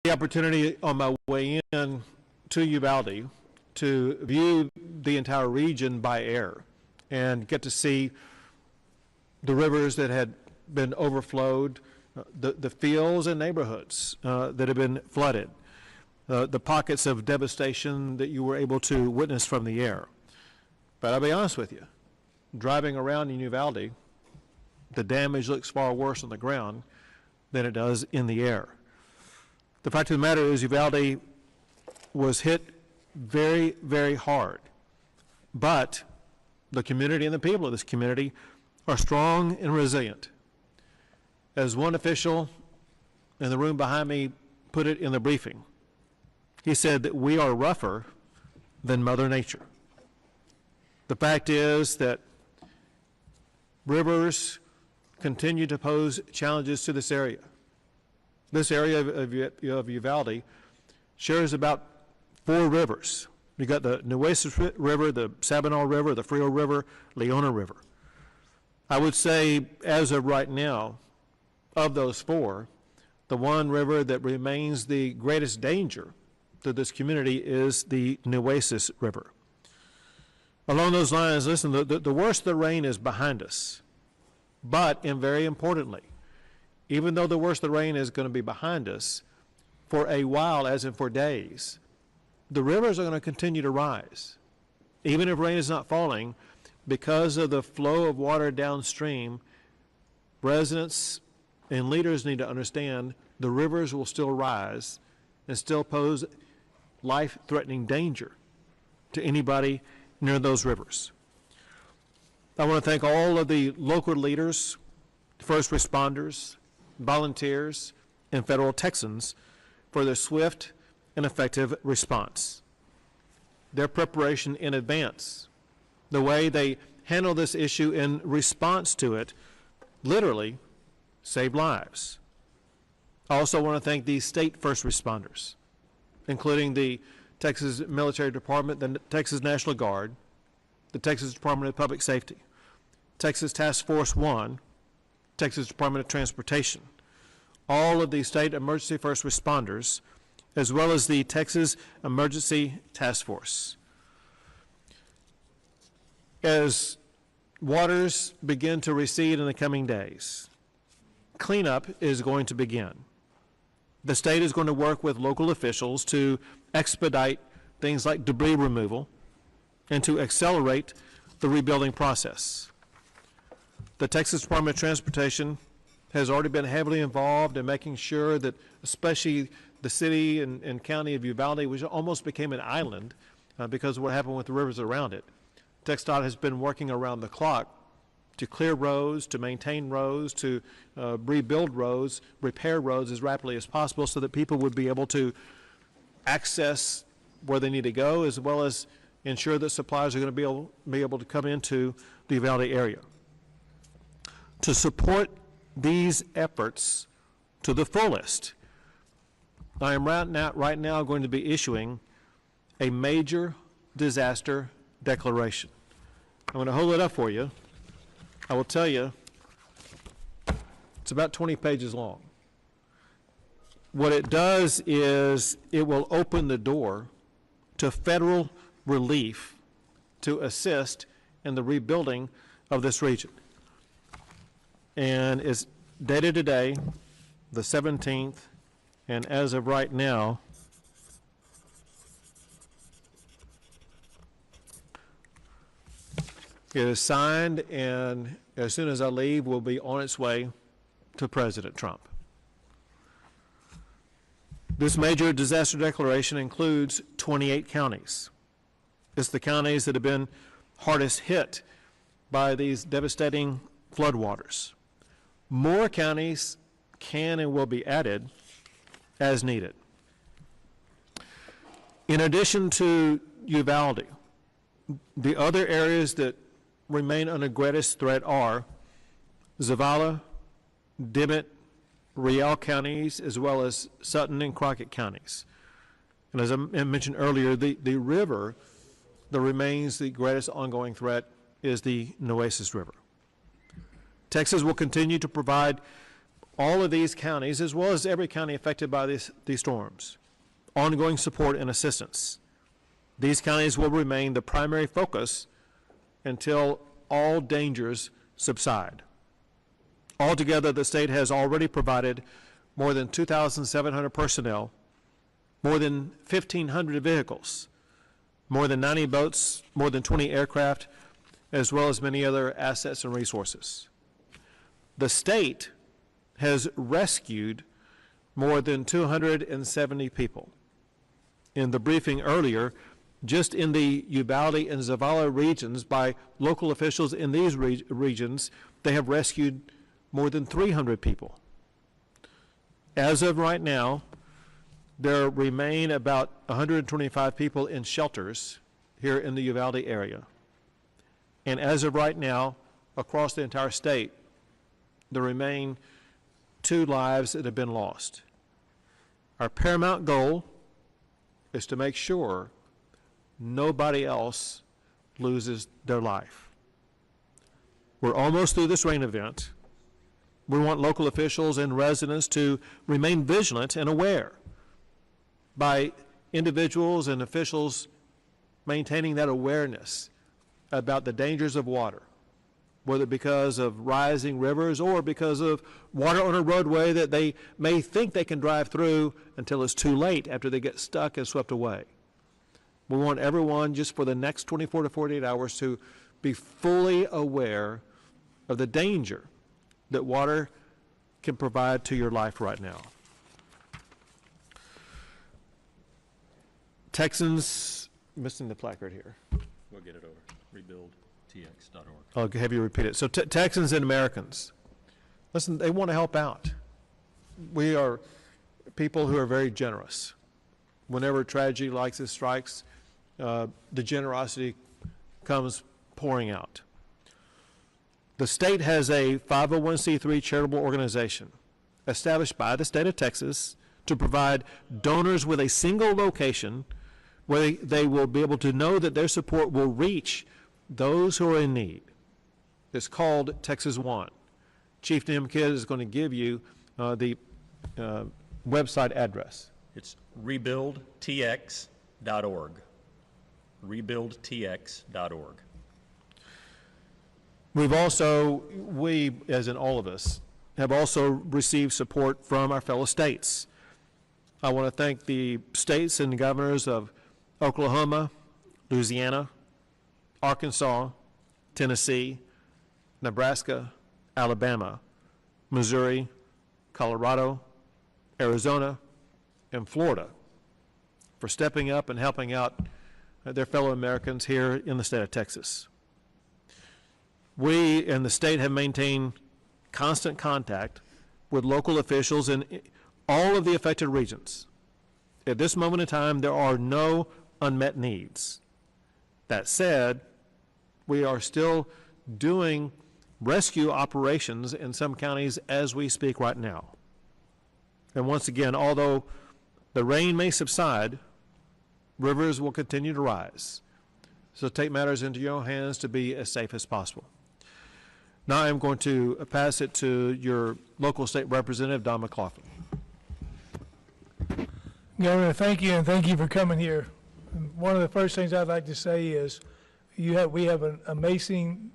the opportunity on my way in to Uvalde to view the entire region by air and get to see the rivers that had been overflowed, the fields and neighborhoods that have been flooded, the pockets of devastation that you were able to witness from the air. But I'll be honest with you, driving around in Uvalde, the damage looks far worse on the ground than it does in the air. The fact of the matter is Uvalde was hit very, very hard, but the community and the people of this community are strong and resilient. As one official in the room behind me put it in the briefing, he said that we are rougher than Mother Nature. The fact is that rivers continue to pose challenges to this area. This area of Uvalde shares about 4 rivers. You got the Nueces River, the Sabinal River, the Frio River, Leona River. I would say, as of right now, of those 4, the one river that remains the greatest danger to this community is the Nueces River. Along those lines, listen, the worst of the rain is behind us. But, and very importantly, even though the worst of the rain is going to be behind us, for a while, as in for days, the rivers are going to continue to rise. Even if rain is not falling, because of the flow of water downstream, residents and leaders need to understand the rivers will still rise and still pose life-threatening danger to anybody near those rivers. I want to thank all of the local leaders, first responders, volunteers, and federal Texans for their swift and effective response. Their preparation in advance, the way they handle this issue in response to it, literally saved lives. I also want to thank the state first responders, including the Texas Military Department, the Texas National Guard, the Texas Department of Public Safety, Texas Task Force 1, Texas Department of Transportation, all of the state emergency first responders, as well as the Texas Emergency Task Force. As waters begin to recede in the coming days, cleanup is going to begin. The state is going to work with local officials to expedite things like debris removal and to accelerate the rebuilding process. The Texas Department of Transportation has already been heavily involved in making sure that especially the city and county of Uvalde, which almost became an island because of what happened with the rivers around it. TxDOT has been working around the clock to clear roads, to maintain roads, to rebuild roads, repair roads as rapidly as possible so that people would be able to access where they need to go, as well as ensure that supplies are going to be able to come into the Uvalde area. To support these efforts to the fullest, I am right now going to be issuing a major disaster declaration. I'm going to hold it up for you. I will tell you, it's about 20 pages long. What it does is it will open the door to federal relief to assist in the rebuilding of this region. And it's dated today, the 17th, and as of right now, it is signed, and as soon as I leave, will be on its way to President Trump. This major disaster declaration includes 28 counties. It's the counties that have been hardest hit by these devastating floodwaters. More counties can and will be added as needed. In addition to Uvalde, the other areas that remain under greatest threat are Zavala, Dimmitt, Riel counties, as well as Sutton and Crockett counties. And as I mentioned earlier, the river that remains the greatest ongoing threat is the Nueces River. Texas will continue to provide all of these counties, as well as every county affected by these storms, ongoing support and assistance. These counties will remain the primary focus until all dangers subside. Altogether, the state has already provided more than 2,700 personnel, more than 1,500 vehicles, more than 90 boats, more than 20 aircraft, as well as many other assets and resources. The state has rescued more than 270 people. In the briefing earlier, just in the Uvalde and Zavala regions, by local officials in these regions, they have rescued more than 300 people. As of right now, there remain about 125 people in shelters here in the Uvalde area. And as of right now, across the entire state, there remain 2 lives that have been lost. Our paramount goal is to make sure nobody else loses their life. We're almost through this rain event. We want local officials and residents to remain vigilant and aware by individuals and officials maintaining that awareness about the dangers of water, whether because of rising rivers or because of water on a roadway that they may think they can drive through until it's too late after they get stuck and swept away. We want everyone just for the next 24 to 48 hours to be fully aware of the danger that water can provide to your life right now. Texans, missing the placard here. We'll get it over. RebuildTX.org. I'll have you repeat it. So Texans and Americans, listen, they want to help out. We are people who are very generous. Whenever tragedy like this strikes, the generosity comes pouring out. The state has a 501c3 charitable organization established by the state of Texas to provide donors with a single location where they will be able to know that their support will reach those who are in need. It's called Texas One. Chief Nimkid is going to give you the website address. It's rebuildtx.org. Rebuildtx.org. We, as in all of us, have also received support from our fellow states. I want to thank the states and governors of Oklahoma, Louisiana, Arkansas, Tennessee, Nebraska, Alabama, Missouri, Colorado, Arizona, and Florida for stepping up and helping out their fellow Americans here in the state of Texas. We and the state have maintained constant contact with local officials in all of the affected regions. At this moment in time, there are no unmet needs. That said, we are still doing rescue operations in some counties as we speak right now. And once again, although the rain may subside, rivers will continue to rise. So take matters into your own hands to be as safe as possible. Now I'm going to pass it to your local state representative, Don McLaughlin. Governor, thank you, and thank you for coming here. One of the first things I'd like to say is we have an amazing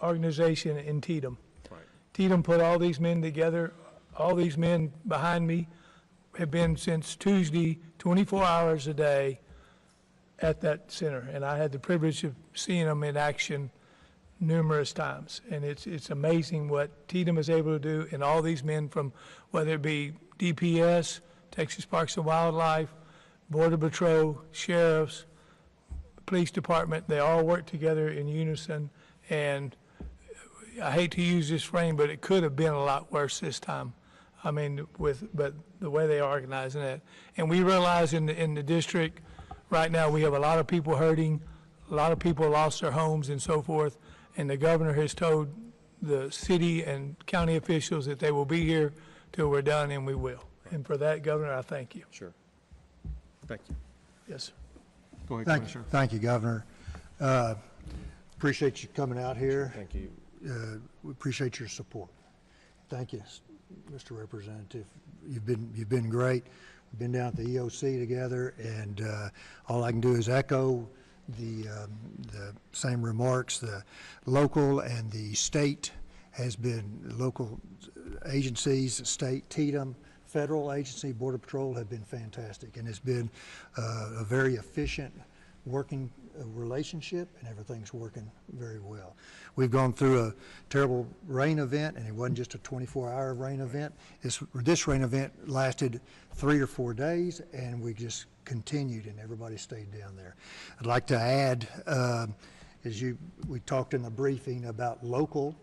organization in Tatum. Right. Tatum put all these men together. All these men behind me have been since Tuesday, 24 hours a day at that center, and I had the privilege of seeing them in action numerous times, and it's amazing what Tatum is able to do, and all these men from whether it be DPS, Texas Parks and Wildlife, Border Patrol, sheriffs, police department, they all work together in unison, and I hate to use this frame, but it could have been a lot worse this time. I mean, but the way they are organizing it, and we realize in the district right now we have a lot of people hurting, a lot of people lost their homes and so forth. And the governor has told the city and county officials that they will be here till we're done, and we will. And for that, Governor, I thank you. Sure. Thank you. Yes, sir. Go ahead, Thank Commissioner. you. Thank you, Governor. Appreciate you coming out here. Thank you. We appreciate your support. Thank you. Mr. Representative. You've been great. We've been down at the EOC together, and all I can do is echo the same remarks. The local and the state has been, local agencies, state, TETM, federal agency, Border Patrol have been fantastic, and it's been a very efficient working relationship, and everything's working very well. We've gone through a terrible rain event, and it wasn't just a 24-hour rain event. This rain event lasted 3 or 4 days, and we just continued, and everybody stayed down there. I'd like to add, we talked in the briefing about local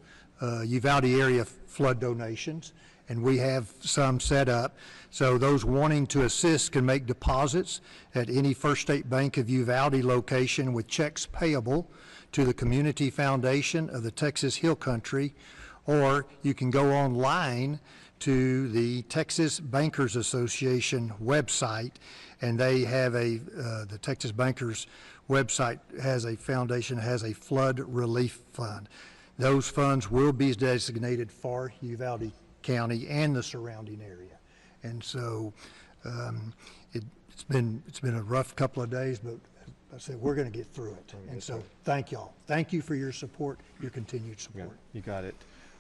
Uvalde area flood donations, and we have some set up. So those wanting to assist can make deposits at any First State Bank of Uvalde location with checks payable to the Community Foundation of the Texas Hill Country, or you can go online to the Texas Bankers Association website, and they have the Texas Bankers website has a foundation, has a flood relief fund. Those funds will be designated for Uvalde County and the surrounding area. And so it's been a rough couple of days, but I said we're going to get through it. And so thank y'all. Thank you for your support, your continued support. You got it.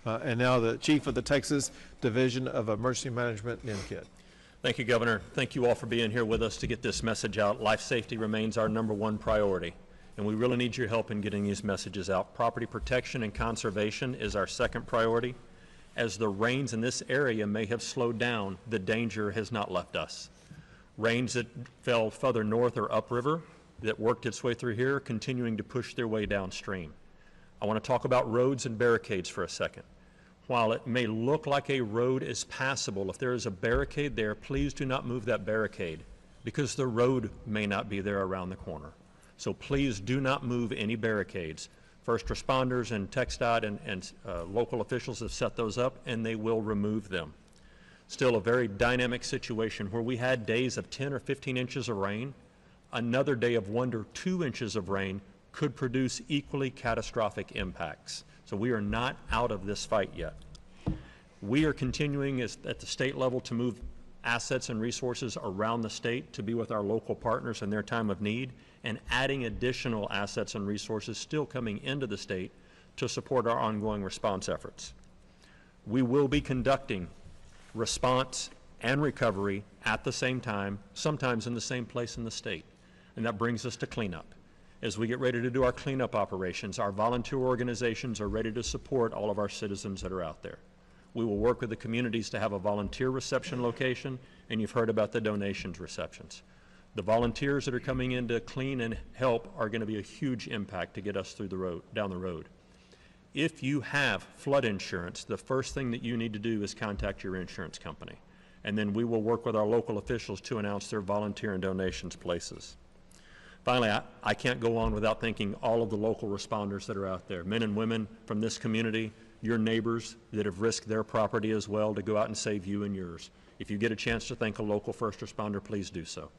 And now the Chief of the Texas Division of Emergency Management, NIMKID. Thank you, Governor. Thank you all for being here with us to get this message out. Life safety remains our #1 priority, and we really need your help in getting these messages out. Property protection and conservation is our second priority. As the rains in this area may have slowed down, the danger has not left us. Rains that fell further north or upriver that worked its way through here are continuing to push their way downstream. I want to talk about roads and barricades for a second. While it may look like a road is passable, if there is a barricade there, please do not move that barricade, because the road may not be there around the corner. So please do not move any barricades. First responders and TxDOT and local officials have set those up, and they will remove them. Still a very dynamic situation where we had days of 10 or 15 inches of rain. Another day of 1 to 2 inches of rain could produce equally catastrophic impacts. So we are not out of this fight yet. We are continuing at the state level to move assets and resources around the state to be with our local partners in their time of need, and adding additional assets and resources still coming into the state to support our ongoing response efforts. We will be conducting response and recovery at the same time, sometimes in the same place in the state. And that brings us to cleanup. As we get ready to do our cleanup operations, our volunteer organizations are ready to support all of our citizens that are out there. We will work with the communities to have a volunteer reception location, and you've heard about the donations receptions. The volunteers that are coming in to clean and help are going to be a huge impact to get us through the road, down the road. If you have flood insurance, the first thing that you need to do is contact your insurance company. And then we will work with our local officials to announce their volunteer and donations places. Finally, I can't go on without thanking all of the local responders that are out there, men and women from this community, your neighbors that have risked their property as well to go out and save you and yours. If you get a chance to thank a local first responder, please do so.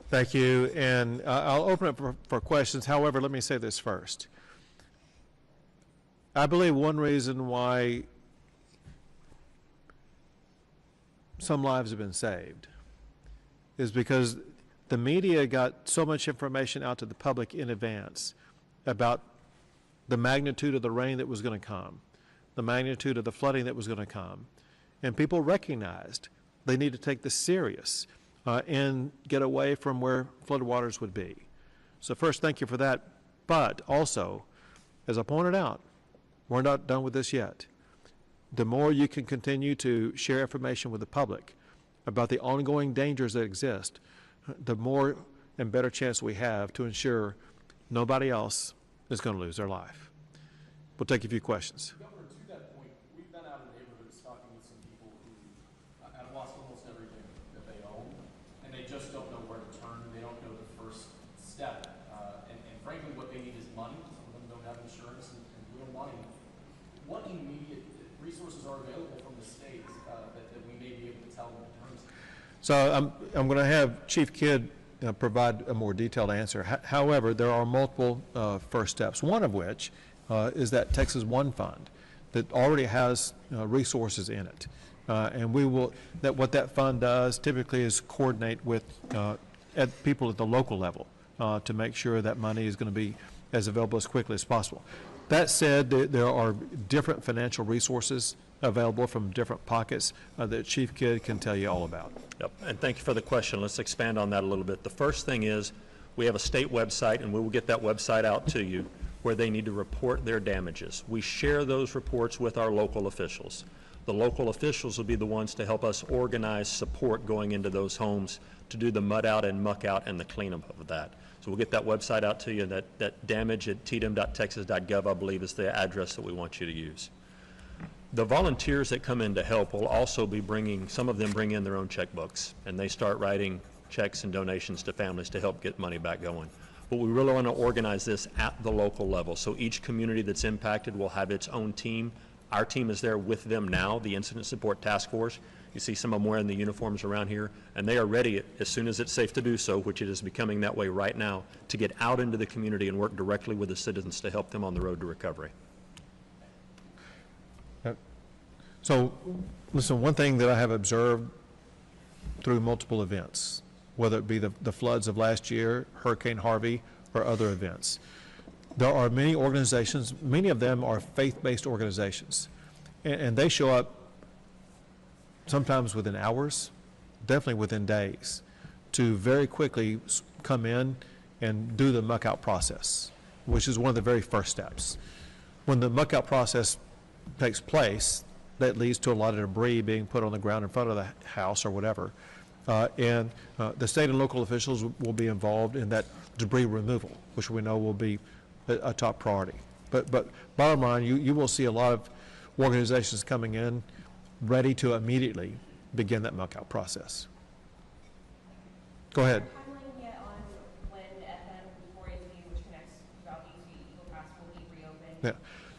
Thank you, and I'll open up for questions. However, let me say this first. I believe one reason why some lives have been saved is because the media got so much information out to the public in advance about the magnitude of the rain that was going to come, the magnitude of the flooding that was going to come, and people recognized they need to take this serious and get away from where floodwaters would be. So first, thank you for that. But also, as I pointed out, we're not done with this yet. The more you can continue to share information with the public about the ongoing dangers that exist, the more and better chance we have to ensure nobody else is going to lose their life. We'll take a few questions. Governor, to that point, we've been out in neighborhoods talking with some people who have lost almost everything that they own, and they just don't know where to turn. They don't know the first step. And frankly, what they need is money. Some of them don't have insurance and real money. What immediate resources are available from the state that we may be able to tell them in terms of? So I'm going to have Chief Kidd provide a more detailed answer. However, there are multiple first steps, one of which is that Texas One Fund that already has resources in it. And what that fund does typically is coordinate with people at the local level to make sure that money is going to be as available as quickly as possible. That said, there are different financial resources available from different pockets that Chief Kidd can tell you all about. Yep, and thank you for the question. Let's expand on that a little bit. The first thing is we have a state website, and we will get that website out to you, where they need to report their damages. We share those reports with our local officials. The local officials will be the ones to help us organize support going into those homes to do the mud out and muck out and the cleanup of that. So we'll get that website out to you. That damage at tdm.texas.gov, I believe, is the address that we want you to use. The volunteers that come in to help will also be some of them bring in their own checkbooks, and they start writing checks and donations to families to help get money back going. But we really want to organize this at the local level. So each community that's impacted will have its own team. Our team is there with them now, the Incident Support Task Force. You see some of them wearing the uniforms around here, and they are ready as soon as it's safe to do so, which it is becoming that way right now, to get out into the community and work directly with the citizens to help them on the road to recovery. So, listen, one thing that I have observed through multiple events, whether it be the floods of last year, Hurricane Harvey, or other events, there are many organizations, many of them are faith-based organizations, and they show up sometimes within hours, definitely within days, to very quickly come in and do the muck-out process, which is one of the very first steps. When the muck-out process takes place, that leads to a lot of debris being put on the ground in front of the house or whatever. And the state and local officials will be involved in that debris removal, which we know will be a top priority. But bottom line, you will see a lot of organizations coming in ready to immediately begin that muck-out process. Go ahead. Timeline yet on when FM 483, which connects Valdez to Eagle Pass, will be reopened? Yeah.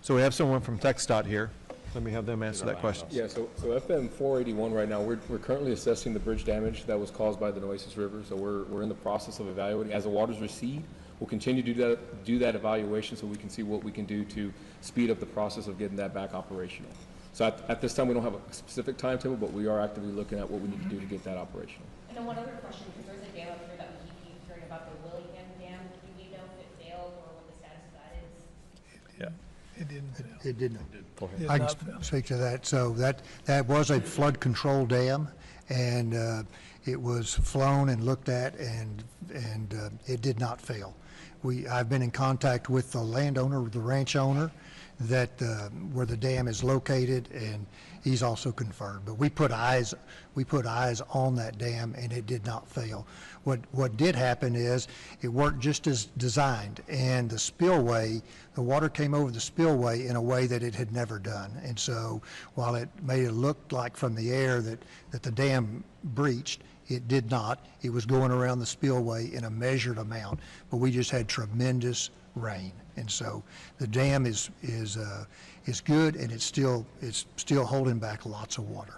So we have someone from TxDOT here. Let me have them answer that question. Yeah, so FM 481 right now, we're currently assessing the bridge damage that was caused by the Nueces River. So we're in the process of evaluating. As the waters recede, we'll continue to do that evaluation so we can see what we can do to speed up the process of getting that back operational. So at this time, we don't have a specific timetable, but we are actively looking at what we need to do to get that operational. And then one other question, because there's a dam up here that we keep hearing about, the Willingham Dam. Do we know if it failed or what the status of that is? Yeah. It didn't fail. It didn't. Did I not can fail. speak to that. So that was a flood control dam, and it was flown and looked at, and it did not fail. I've been in contact with the landowner, the ranch owner, that where the dam is located, and he's also confirmed. But we put eyes on that dam, and it did not fail. What did happen is it worked just as designed, and the spillway, the water came over the spillway in a way that it had never done. And so while it made it look like from the air that the dam breached, it did not. It was going around the spillway in a measured amount, but we just had tremendous rain. And so the dam is good, and it's still holding back lots of water.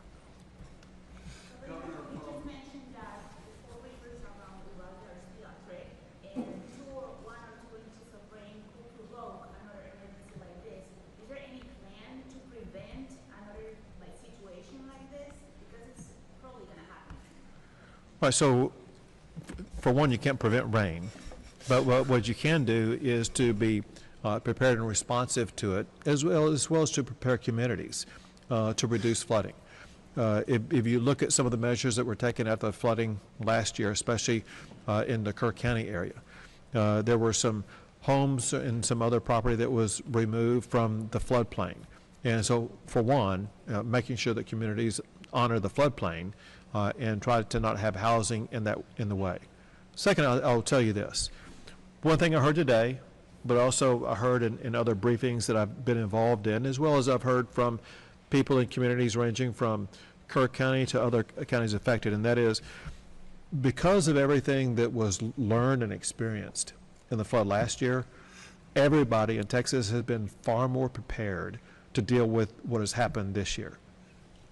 You just mentioned that the 4 rivers around the valley are still at threat, and 1 or 2 inches of rain could provoke another emergency like this. Is there any plan to prevent another situation like this? Because it's probably going to happen. Right, so for one, you can't prevent rain, but what you can do is to be prepared and responsive to it, as well as to prepare communities to reduce flooding. If you look at some of the measures that were taken after the flooding last year, especially in the Kerr County area, there were some homes and some other property that was removed from the floodplain. And so, for one, making sure that communities honor the floodplain and try to not have housing in the way. Second, I'll tell you this. One thing I heard today, but also I heard in other briefings that I've been involved in, as well as I've heard from people in communities ranging from Kerr County to other counties affected, and that is because of everything that was learned and experienced in the flood last year, everybody in Texas has been far more prepared to deal with what has happened this year.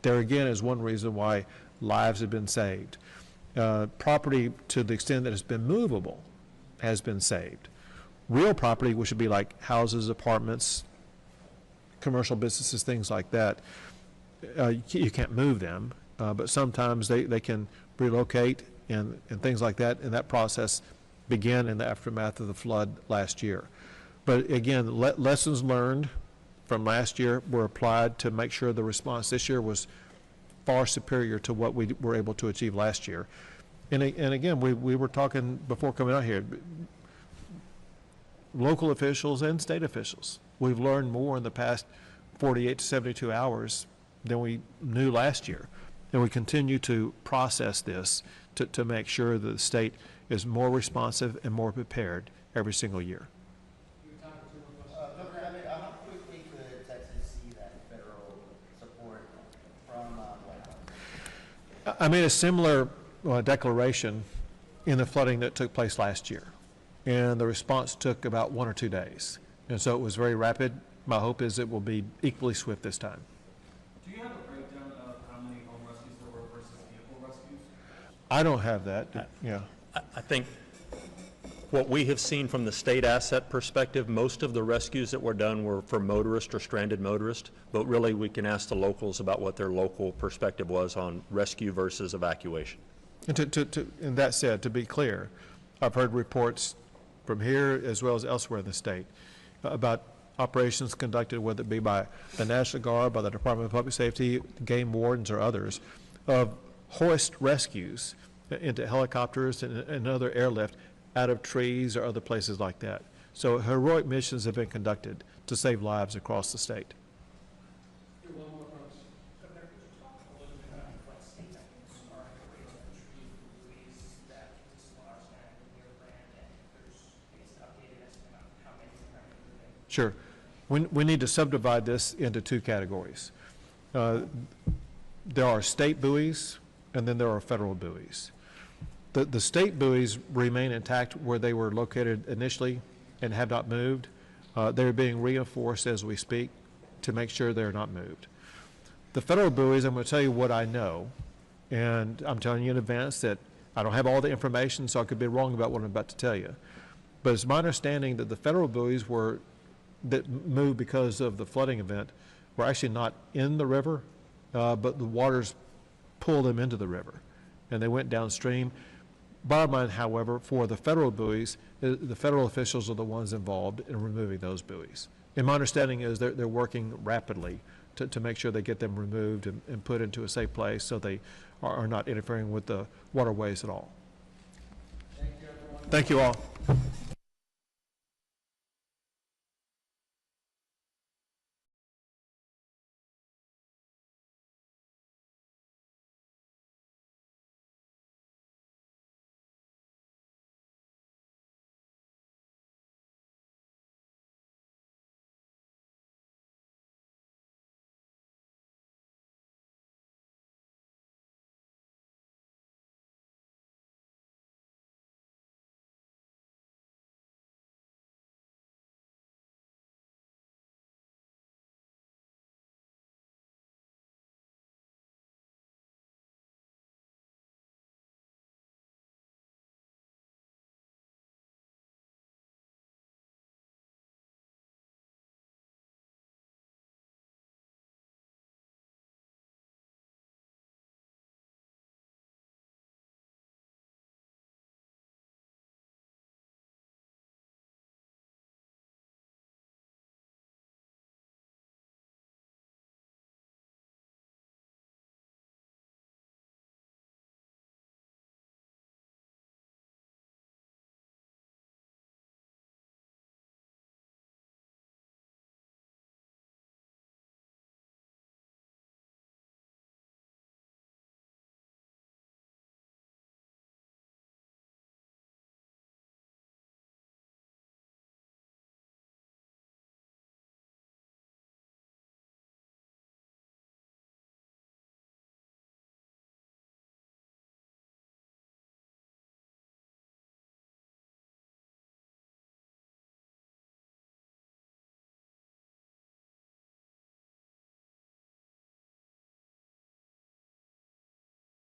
There again is one reason why lives have been saved. Property, to the extent that it's been movable, has been saved. Real property, which would be like houses, apartments, commercial businesses, things like that, you can't move them, but sometimes they can relocate and things like that, and that process began in the aftermath of the flood last year. But again, lessons learned from last year were applied to make sure the response this year was far superior to what we were able to achieve last year. And again, we were talking before coming out here, local officials and state officials. We've learned more in the past 48 to 72 hours than we knew last year. And we continue to process this to make sure that the state is more responsive and more prepared every single year. Governor Abbott, how quickly could Texas see that federal support from White House? I made a similar declaration in the flooding that took place last year, and the response took about 1 or 2 days. And so it was very rapid. My hope is it will be equally swift this time. Do you have a breakdown of how many home rescues there were versus vehicle rescues? I don't have that, yeah. I think what we have seen from the state asset perspective, most of the rescues that were done were for motorists or stranded motorists, but really we can ask the locals about what their local perspective was on rescue versus evacuation. And and that said, to be clear, I've heard reports from here as well as elsewhere in the state about operations conducted, whether it be by the National Guard, by the Department of Public Safety, game wardens, or others, of hoist rescues into helicopters and other airlift out of trees or other places like that. So heroic missions have been conducted to save lives across the state. Governor, could you talk a little bit about what state efforts are underway to retrieve buoys that dislodged at near land, and if there's, I guess, an updated estimate on how many are currently moving? Sure. We need to subdivide this into 2 categories. There are state buoys, and then there are federal buoys. The state buoys remain intact where they were located initially and have not moved. They're being reinforced as we speak to make sure they're not moved. The federal buoys, I'm going to tell you what I know, and I'm telling you in advance that I don't have all the information, so I could be wrong about what I'm about to tell you. But it's my understanding that the federal buoys that moved because of the flooding event were actually not in the river, but the waters pulled them into the river, and they went downstream. Bottom line, however, for the federal buoys, the federal officials are the ones involved in removing those buoys. And my understanding is they're working rapidly to make sure they get them removed and put into a safe place so they are not interfering with the waterways at all. Thank you, everyone. Thank you all.